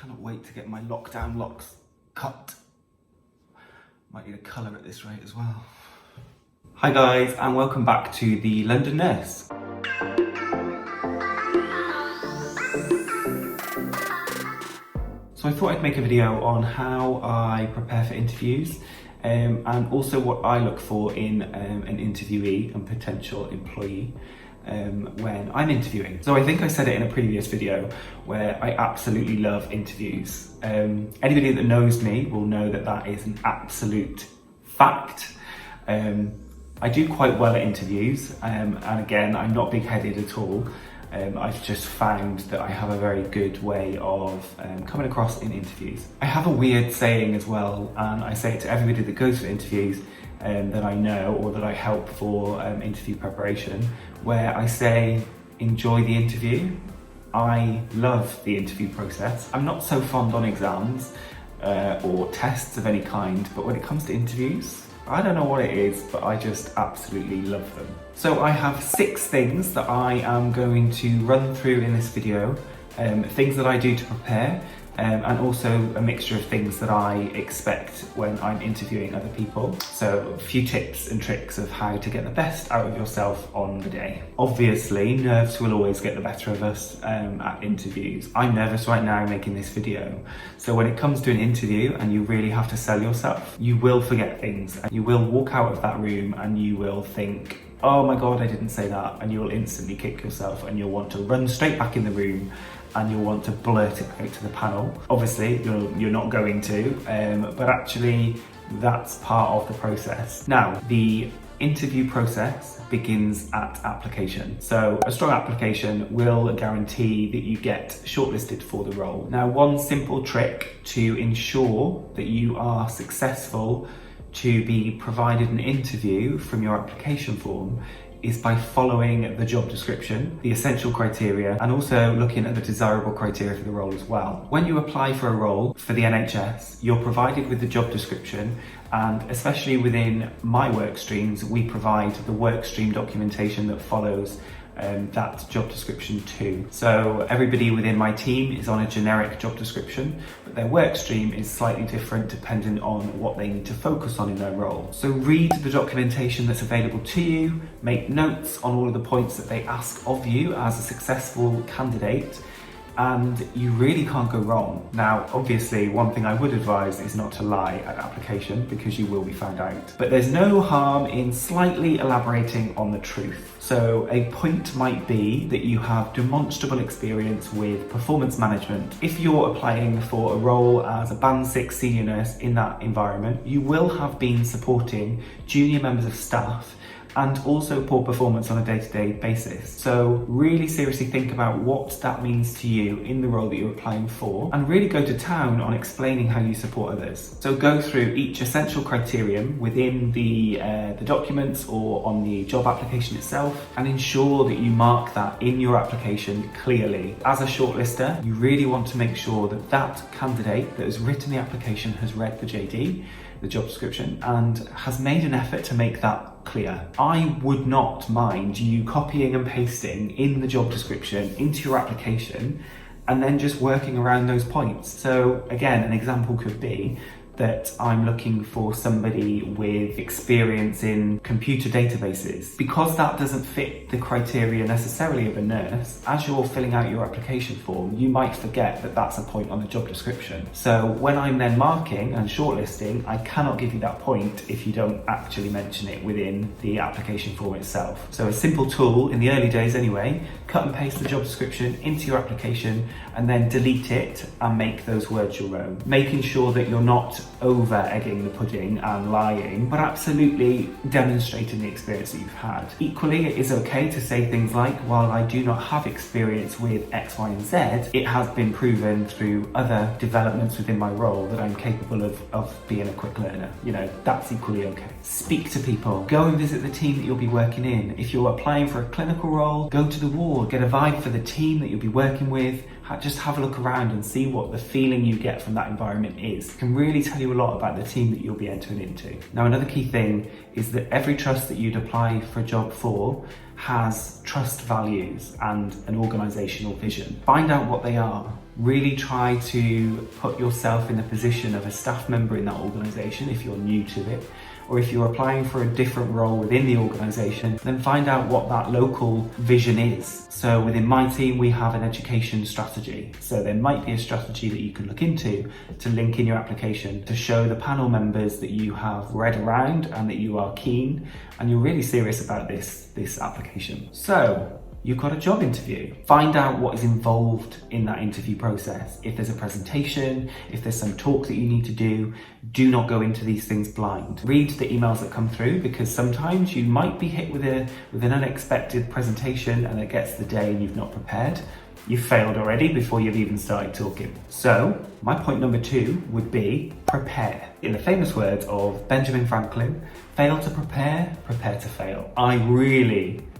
Cannot wait to get my lockdown locks cut. Might need a colour at this rate as well. Hi guys, and welcome back to the London Nurse. So I thought I'd make a video on how I prepare for interviews and also what I look for in an interviewee and potential employee when I'm interviewing. So I think I said it in a previous video where I absolutely love interviews. Anybody that knows me will know that that is an absolute fact. I do quite well at interviews, and again, I'm not big-headed at all. I've just found that I have a very good way of coming across in interviews. I have a weird saying as well, and I say it to everybody that goes for interviews that I know or that I help for interview preparation, where I say, enjoy the interview. I love the interview process. I'm not so fond on exams or tests of any kind, but when it comes to interviews, I don't know what it is, but I just absolutely love them. So I have 6 things that I am going to run through in this video, things that I do to prepare, and also a mixture of things that I expect when I'm interviewing other people. So a few tips and tricks of how to get the best out of yourself on the day. Obviously, nerves will always get the better of us at interviews. I'm nervous right now making this video. So when it comes to an interview and you really have to sell yourself, you will forget things. You will walk out of that room and you will think, oh my God, I didn't say that. And you will instantly kick yourself and you'll want to run straight back in the room and you'll want to blurt it out to the panel. Obviously, you're not going to, but actually that's part of the process. Now, the interview process begins at application. So a strong application will guarantee that you get shortlisted for the role. Now, one simple trick to ensure that you are successful to be provided an interview from your application form is by following the job description, the essential criteria, and also looking at the desirable criteria for the role as well. When you apply for a role for the NHS, you're provided with the job description, and especially within my work streams, we provide the work stream documentation that follows that job description too. So everybody within my team is on a generic job description, but their work stream is slightly different depending on what they need to focus on in their role. So read the documentation that's available to you, make notes on all of the points that they ask of you as a successful candidate, and you really can't go wrong. Now, obviously, one thing I would advise is not to lie at application because you will be found out. But there's no harm in slightly elaborating on the truth. So a point might be that you have demonstrable experience with performance management. If you're applying for a role as a Band 6 senior nurse in that environment, you will have been supporting junior members of staff and also poor performance on a day-to-day basis. So really seriously think about what that means to you in the role that you're applying for, and really go to town on explaining how you support others. So go through each essential criterion within the documents or on the job application itself, and ensure that you mark that in your application clearly. As a shortlister, you really want to make sure that that candidate that has written the application has read the JD, the job description, and has made an effort to make that clear. I would not mind you copying and pasting in the job description into your application and then just working around those points. So again, an example could be that I'm looking for somebody with experience in computer databases. Because that doesn't fit the criteria necessarily of a nurse, as you're filling out your application form, you might forget that that's a point on the job description. So when I'm then marking and shortlisting, I cannot give you that point if you don't actually mention it within the application form itself. So a simple tool, in the early days anyway, cut and paste the job description into your application and then delete it and make those words your own. Making sure that you're not over egging the pudding and lying, but absolutely demonstrating the experience that you've had. Equally, it is okay to say things like, while I do not have experience with X, Y, and Z, it has been proven through other developments within my role that I'm capable of being a quick learner. You know, that's equally okay. Speak to people. Go and visit the team that you'll be working in. If you're applying for a clinical role, go to the ward, get a vibe for the team that you'll be working with, just have a look around and see what the feeling you get from that environment is. It can really tell you a lot about the team that you'll be entering into. Now, another key thing is that every trust that you'd apply for a job for has trust values and an organisational vision. Find out what they are. Really try to put yourself in the position of a staff member in that organisation if you're new to it, or if you're applying for a different role within the organisation, then find out what that local vision is. So within my team, we have an education strategy. So there might be a strategy that you can look into to link in your application to show the panel members that you have read around and that you are keen and you're really serious about this application. So you've got a job interview. Find out what is involved in that interview process. If there's a presentation, if there's some talk that you need to do not go into these things blind. Read the emails that come through, because sometimes you might be hit with an unexpected presentation and it gets the day and you've not prepared. You've failed already before you've even started talking. So my point number 2 would be prepare. In the famous words of Benjamin Franklin, fail to prepare, prepare to fail.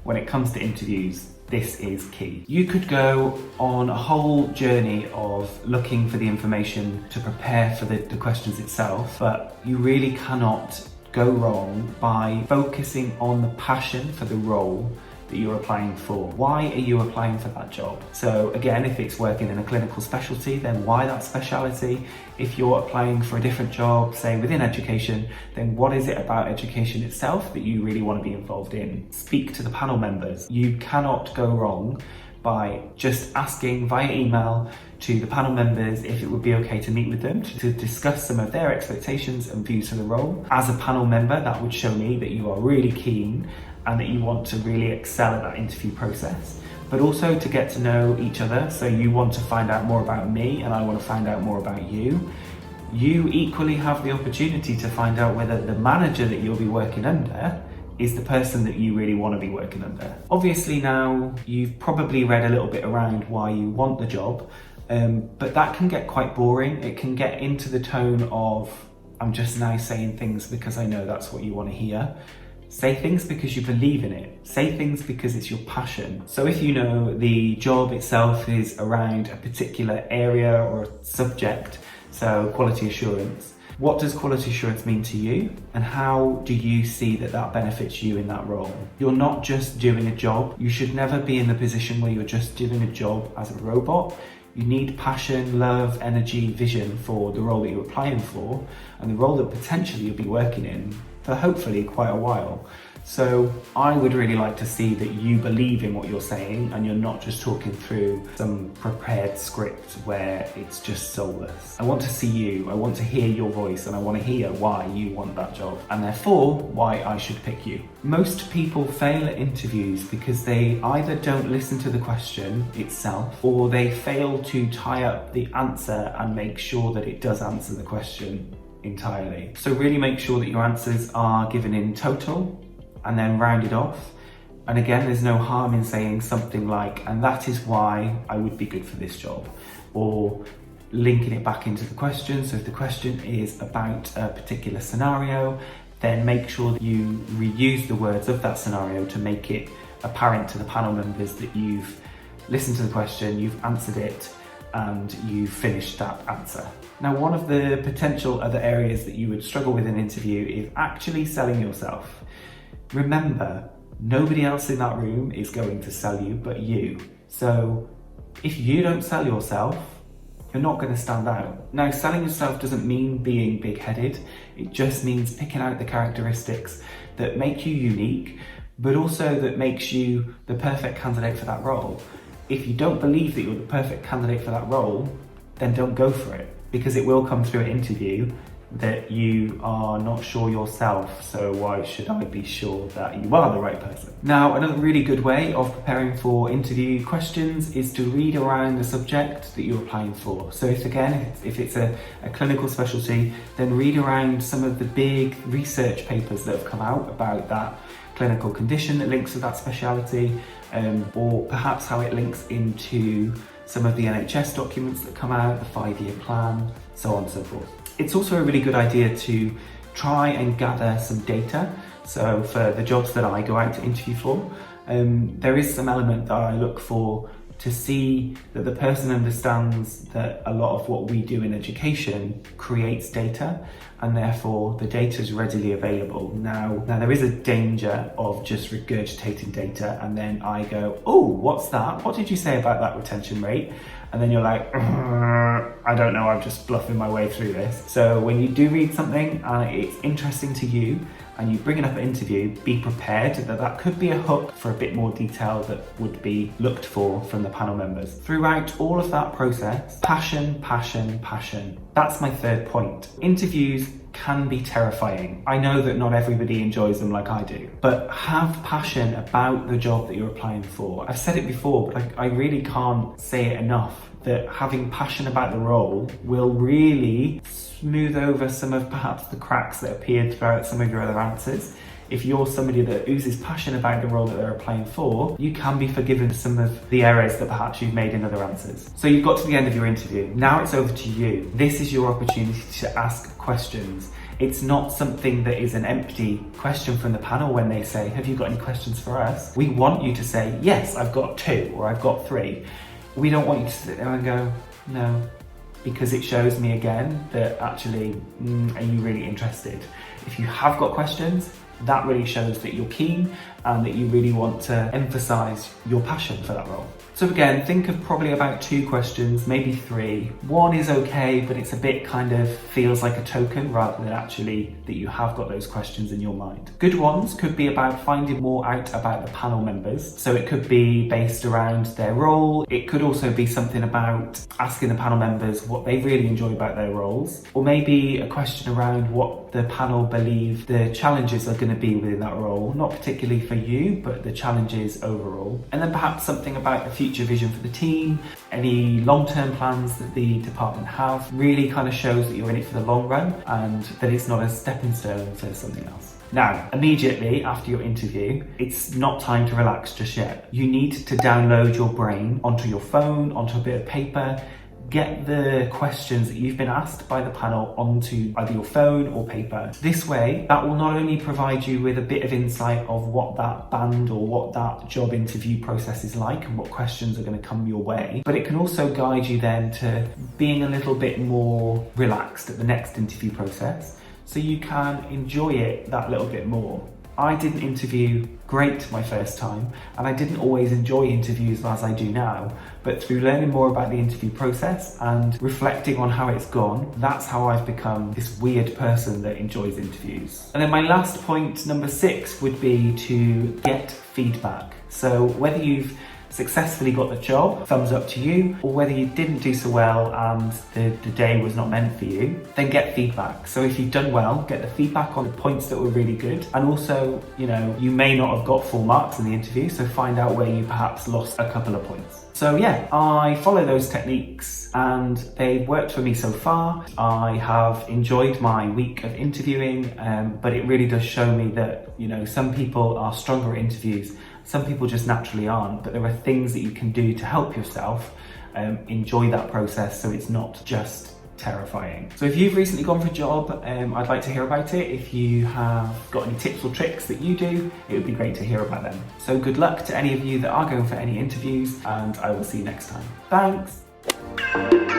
When it comes to interviews, this is key. You could go on a whole journey of looking for the information to prepare for the questions itself, but you really cannot go wrong by focusing on the passion for the role that you're applying for. Why are you applying for that job? So again, if it's working in a clinical specialty, then why that specialty? If you're applying for a different job, say within education, then what is it about education itself that you really want to be involved in? Speak to the panel members. You cannot go wrong by just asking via email to the panel members if it would be okay to meet with them to discuss some of their expectations and views for the role. As a panel member, that would show me that you are really keen and that you want to really excel at that interview process, but also to get to know each other. So you want to find out more about me and I want to find out more about you. You equally have the opportunity to find out whether the manager that you'll be working under is the person that you really want to be working under. Obviously now you've probably read a little bit around why you want the job, but that can get quite boring. It can get into the tone of, I'm just now saying things because I know that's what you want to hear. Say things because you believe in it. Say things because it's your passion. So if you know the job itself is around a particular area or a subject, so quality assurance, what does quality assurance mean to you? And how do you see that benefits you in that role? You're not just doing a job. You should never be in the position where you're just doing a job as a robot. You need passion, love, energy, vision for the role that you're applying for and the role that potentially you'll be working in for hopefully quite a while. So I would really like to see that you believe in what you're saying and you're not just talking through some prepared script where it's just soulless. I want to see you, I want to hear your voice, and I want to hear why you want that job and therefore why I should pick you. Most people fail at interviews because they either don't listen to the question itself or they fail to tie up the answer and make sure that it does answer the question entirely. So really make sure that your answers are given in total and then rounded off. And again, there's no harm in saying something like, and that is why I would be good for this job, or linking it back into the question. So if the question is about a particular scenario, then make sure that you reuse the words of that scenario to make it apparent to the panel members that you've listened to the question, you've answered it, and you've finished that answer. Now, one of the potential other areas that you would struggle with in an interview is actually selling yourself. Remember, nobody else in that room is going to sell you but you. So if you don't sell yourself, you're not going to stand out. Now, selling yourself doesn't mean being big-headed. It just means picking out the characteristics that make you unique, but also that makes you the perfect candidate for that role. If you don't believe that you're the perfect candidate for that role, then don't go for it, because it will come through an interview that you are not sure yourself, so why should I be sure that you are the right person? Now, another really good way of preparing for interview questions is to read around the subject that you're applying for. So if it's a clinical specialty, then read around some of the big research papers that have come out about that clinical condition that links with that speciality, or perhaps how it links into some of the NHS documents that come out, the 5-year plan, so on and so forth. It's also a really good idea to try and gather some data. So for the jobs that I go out to interview for, there is some element that I look for to see that the person understands that a lot of what we do in education creates data, and therefore the data is readily available. Now there is a danger of just regurgitating data and then I go, oh, what's that? What did you say about that retention rate? And then you're like, I don't know, I'm just bluffing my way through this. So when you do read something and it's interesting to you and you bring it up at interview, be prepared that that could be a hook for a bit more detail that would be looked for from the panel members. Throughout all of that process, passion, passion, passion. That's my third point. Interviews can be terrifying. I know that not everybody enjoys them like I do, but have passion about the job that you're applying for. I've said it before, but I really can't say it enough, that having passion about the role will really smooth over some of perhaps the cracks that appeared throughout some of your other answers. If you're somebody that oozes passion about the role that they're applying for, you can be forgiven some of the errors that perhaps you've made in other answers. So you've got to the end of your interview. Now it's over to you. This is your opportunity to ask questions. It's not something that is an empty question from the panel when they say, have you got any questions for us? We want you to say, yes, I've got 2 or I've got 3. We don't want you to sit there and go, no, because it shows me again that actually, are you really interested? If you have got questions, that really shows that you're keen and that you really want to emphasize your passion for that role. So again, think of probably about 2 questions, maybe 3. 1 is okay, but it's a bit kind of feels like a token rather than actually that you have got those questions in your mind. Good ones could be about finding more out about the panel members. So it could be based around their role. It could also be something about asking the panel members what they really enjoy about their roles, or maybe a question around what the panel believe the challenges are going to be within that role, not particularly for you, but the challenges overall. And then perhaps something about the future vision for the team, any long-term plans that the department have, really kind of shows that you're in it for the long run and that it's not a stepping stone to something else. Now, immediately after your interview, it's not time to relax just yet. You need to download your brain onto your phone, onto a bit of paper. Get the questions that you've been asked by the panel onto either your phone or paper. This way, that will not only provide you with a bit of insight of what that band or what that job interview process is like and what questions are going to come your way, but it can also guide you then to being a little bit more relaxed at the next interview process, so you can enjoy it that little bit more. I didn't interview great my first time, and I didn't always enjoy interviews as I do now, but through learning more about the interview process and reflecting on how it's gone, that's how I've become this weird person that enjoys interviews. And then my last point, number 6, would be to get feedback. So whether you've successfully got the job, thumbs up to you, or whether you didn't do so well and the day was not meant for you, then get feedback. So if you've done well, get the feedback on the points that were really good, and also, you may not have got full marks in the interview, so find out where you perhaps lost a couple of points. So yeah, I follow those techniques and they've worked for me so far. I have enjoyed my week of interviewing, but it really does show me that, some people are stronger at interviews. Some people just naturally aren't, but there are things that you can do to help yourself enjoy that process so it's not just terrifying. So if you've recently gone for a job, I'd like to hear about it. If you have got any tips or tricks that you do, it would be great to hear about them. So good luck to any of you that are going for any interviews, and I will see you next time. Thanks!